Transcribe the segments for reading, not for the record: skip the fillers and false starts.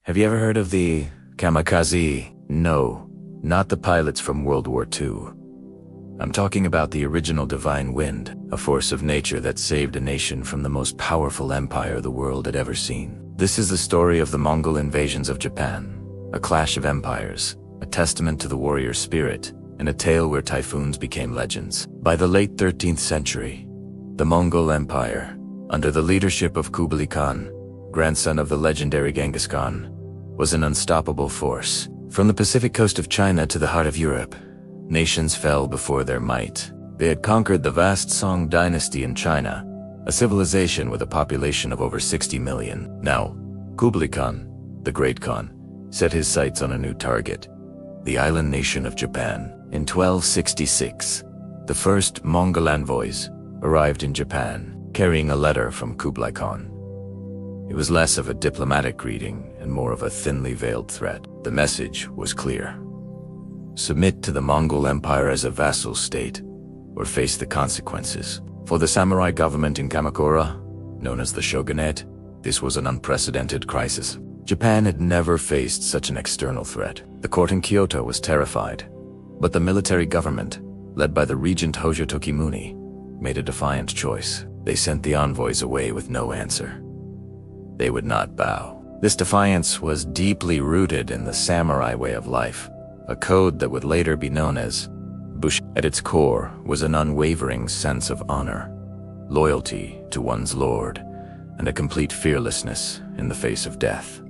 Have you ever heard of the Kamikaze? No, not the pilots from World War II. I'm talking about the original divine wind, a force of nature that saved a nation from the most powerful empire the world had ever seen. This is the story of the Mongol Invasions of Japan, a clash of empires, a testament to the warrior spirit, and a tale where typhoons became legends. By the late 13th century, the Mongol Empire, under the leadership of Kublai Khan, grandson of the legendary Genghis Khan, was an unstoppable force. From the Pacific coast of China to the heart of Europe, nations fell before their might. They had conquered the vast Song dynasty in China, a civilization with a population of over 60 million. Now, Kublai Khan, the Great Khan, set his sights on a new target, the island nation of Japan. In 1266, the first Mongol envoys arrived in Japan, carrying a letter from Kublai Khan. It was less of a diplomatic greeting and more of a thinly veiled threat. The message was clear: submit to the Mongol Empire as a vassal state, or face the consequences. For the samurai government in Kamakura, known as the shogunate, this was an unprecedented crisis. Japan had never faced such an external threat. The court in Kyoto was terrified, but the military government, led by the regent Hojo Tokimune, made a defiant choice. They sent the envoys away with no answer. They would not bow. This defiance was deeply rooted in the samurai way of life, a code that would later be known as Bushi. At its core was an unwavering sense of honor, loyalty to one's lord, and a complete fearlessness in the face of death.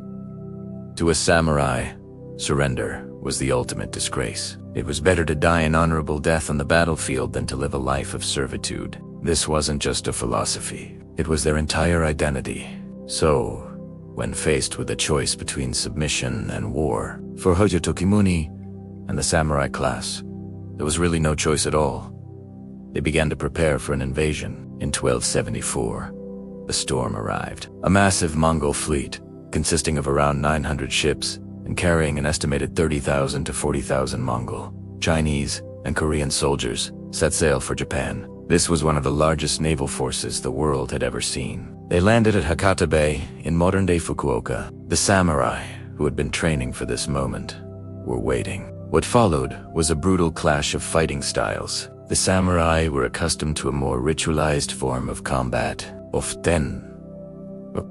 To a samurai, surrender was the ultimate disgrace. It was better to die an honorable death on the battlefield than to live a life of servitude. This wasn't just a philosophy, it was their entire identity. So, when faced with a choice between submission and war, for Hojo Tokimune and the samurai class, there was really no choice at all. They began to prepare for an invasion. In 1274, the storm arrived. A massive Mongol fleet, consisting of around 900 ships and carrying an estimated 30,000 to 40,000 Mongol, Chinese, and Korean soldiers, set sail for Japan. This was one of the largest naval forces the world had ever seen. They landed at Hakata Bay in modern-day Fukuoka. The samurai, who had been training for this moment, were waiting. What followed was a brutal clash of fighting styles. The samurai were accustomed to a more ritualized form of combat. Often,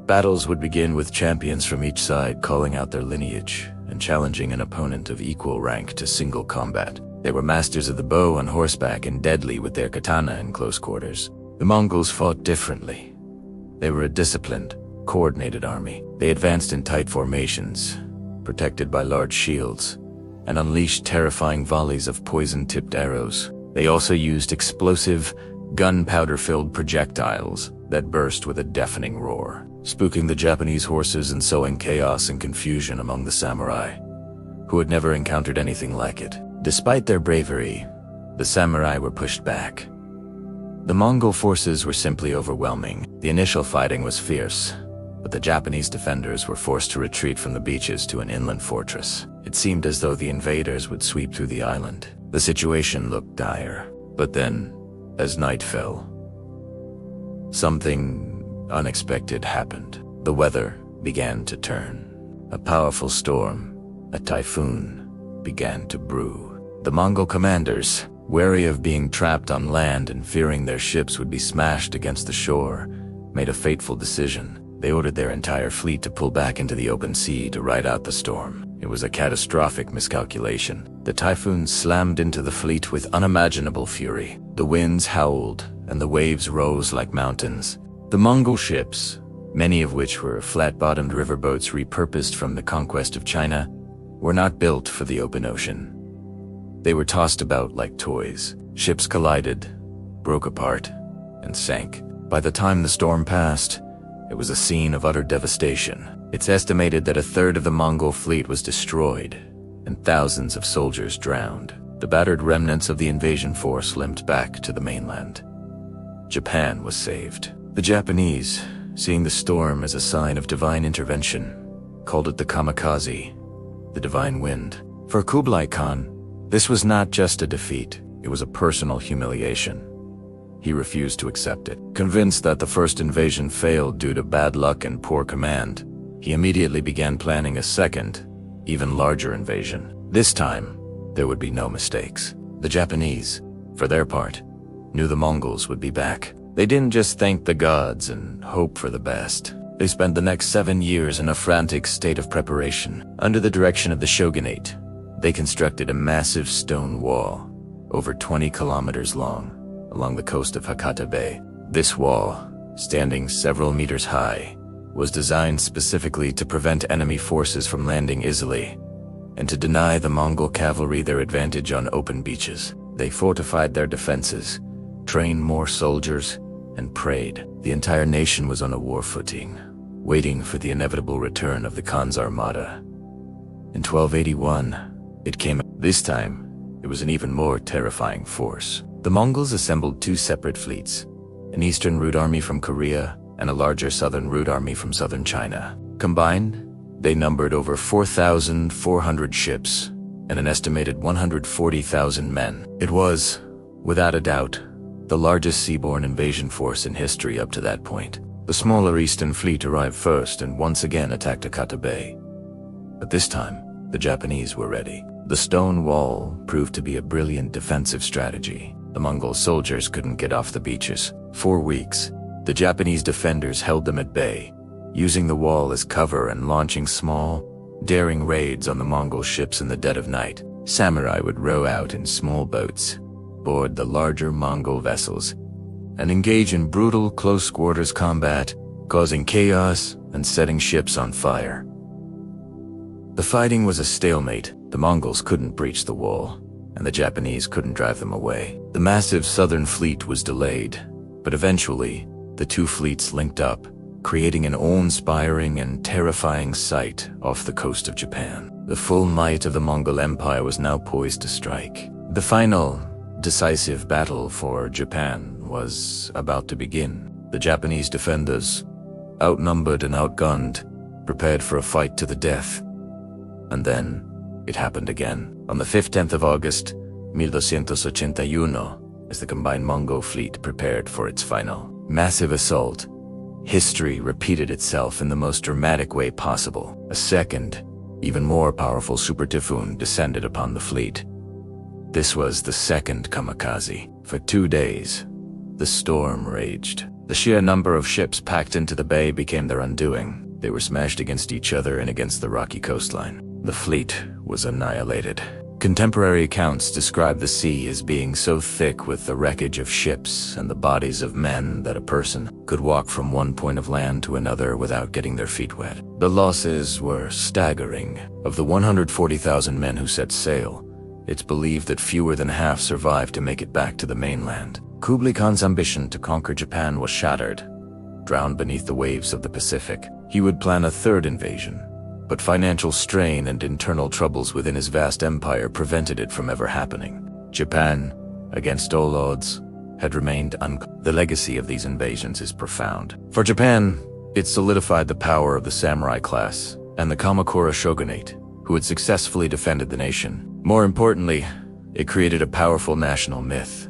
battles would begin with champions from each side calling out their lineage and challenging an opponent of equal rank to single combat. They were masters of the bow on horseback and deadly with their katana in close quarters. The Mongols fought differently. They were a disciplined, coordinated army. They advanced in tight formations, protected by large shields, and unleashed terrifying volleys of poison-tipped arrows. They also used explosive, gunpowder-filled projectiles that burst with a deafening roar, spooking the Japanese horses and sowing chaos and confusion among the samurai, who had never encountered anything like it. Despite their bravery, the samurai were pushed back. The Mongol forces were simply overwhelming. The initial fighting was fierce, but the Japanese defenders were forced to retreat from the beaches to an inland fortress. It seemed as though the invaders would sweep through the island. The situation looked dire. But then, as night fell, something unexpected happened. The weather began to turn. A powerful storm, a typhoon, began to brew. The Mongol commanders, wary of being trapped on land and fearing their ships would be smashed against the shore, made a fateful decision. They ordered their entire fleet to pull back into the open sea to ride out the storm. It was a catastrophic miscalculation. The typhoon slammed into the fleet with unimaginable fury. The winds howled, and the waves rose like mountains. The Mongol ships, many of which were flat-bottomed riverboats repurposed from the conquest of China, were not built for the open ocean. They were tossed about like toys. Ships collided, broke apart, and sank. By the time the storm passed, it was a scene of utter devastation. It's estimated that a third of the Mongol fleet was destroyed, and thousands of soldiers drowned. The battered remnants of the invasion force limped back to the mainland. Japan was saved. The Japanese, seeing the storm as a sign of divine intervention, called it the Kamikaze, the divine wind. For Kublai Khan, this was not just a defeat, it was a personal humiliation. He refused to accept it. Convinced that the first invasion failed due to bad luck and poor command, he immediately began planning a second, even larger invasion. This time, there would be no mistakes. The Japanese, for their part, knew the Mongols would be back. They didn't just thank the gods and hope for the best. They spent the next 7 years in a frantic state of preparation. Under the direction of the shogunate, they constructed a massive stone wall, over 20 kilometers long, along the coast of Hakata Bay. This wall, standing several meters high, was designed specifically to prevent enemy forces from landing easily, and to deny the Mongol cavalry their advantage on open beaches. They fortified their defenses, trained more soldiers, and prayed. The entire nation was on a war footing, waiting for the inevitable return of the Khan's armada. In 1281, it came. This time, it was an even more terrifying force. The Mongols assembled 2 separate fleets, an eastern route army from Korea and a larger southern route army from southern China. Combined, they numbered over 4,400 ships and an estimated 140,000 men. It was, without a doubt, the largest seaborne invasion force in history up to that point. The smaller Eastern Fleet arrived first and once again attacked Hakata Bay. But this time, the Japanese were ready. The stone wall proved to be a brilliant defensive strategy. The Mongol soldiers couldn't get off the beaches. For weeks, the Japanese defenders held them at bay, using the wall as cover and launching small, daring raids on the Mongol ships in the dead of night. Samurai would row out in small boats, board the larger Mongol vessels, and engage in brutal close-quarters combat, causing chaos and setting ships on fire. The fighting was a stalemate. The Mongols couldn't breach the wall, and the Japanese couldn't drive them away. The massive southern fleet was delayed, but eventually, the 2 fleets linked up, creating an awe-inspiring and terrifying sight off the coast of Japan. The full might of the Mongol Empire was now poised to strike. The final, decisive battle for Japan was about to begin. The Japanese defenders, outnumbered and outgunned, prepared for a fight to the death. And then, it happened again. On the 10th of August, 1281, as the combined Mongol fleet prepared for its final massive assault, history repeated itself in the most dramatic way possible. A second, even more powerful Super Typhoon descended upon the fleet. This was the second Kamikaze. For 2 days, the storm raged. The sheer number of ships packed into the bay became their undoing. They were smashed against each other and against the rocky coastline. The fleet was annihilated. Contemporary accounts describe the sea as being so thick with the wreckage of ships and the bodies of men that a person could walk from one point of land to another without getting their feet wet. The losses were staggering. Of the 140,000 men who set sail, it's believed that fewer than half survived to make it back to the mainland. Kublai Khan's ambition to conquer Japan was shattered, drowned beneath the waves of the Pacific. He would plan a third invasion, but financial strain and internal troubles within his vast empire prevented it from ever happening. Japan, against all odds, had remained The legacy of these invasions is profound. For Japan, it solidified the power of the samurai class and the Kamakura shogunate, who had successfully defended the nation. More importantly, it created a powerful national myth,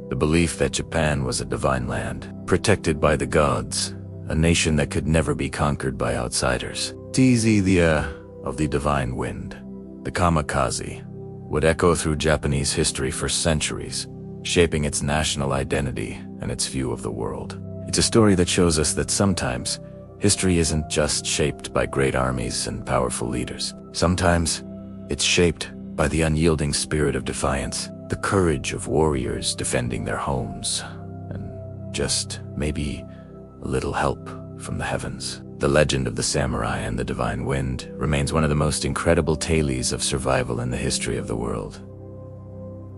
the belief that Japan was a divine land, protected by the gods, a nation that could never be conquered by outsiders. The of the divine wind, the Kamikaze, would echo through Japanese history for centuries, shaping its national identity and its view of the world. It's a story that shows us that sometimes history isn't just shaped by great armies and powerful leaders. Sometimes it's shaped by the unyielding spirit of defiance, the courage of warriors defending their homes, and just maybe a little help from the heavens. The legend of the samurai and the divine wind remains one of the most incredible tales of survival in the history of the world.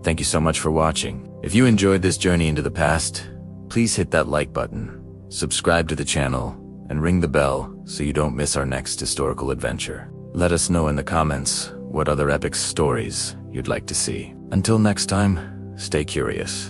Thank you so much for watching. If you enjoyed this journey into the past, please hit that like button, subscribe to the channel, and ring the bell so you don't miss our next historical adventure. Let us know in the comments what other epic stories you'd like to see. Until next time, stay curious.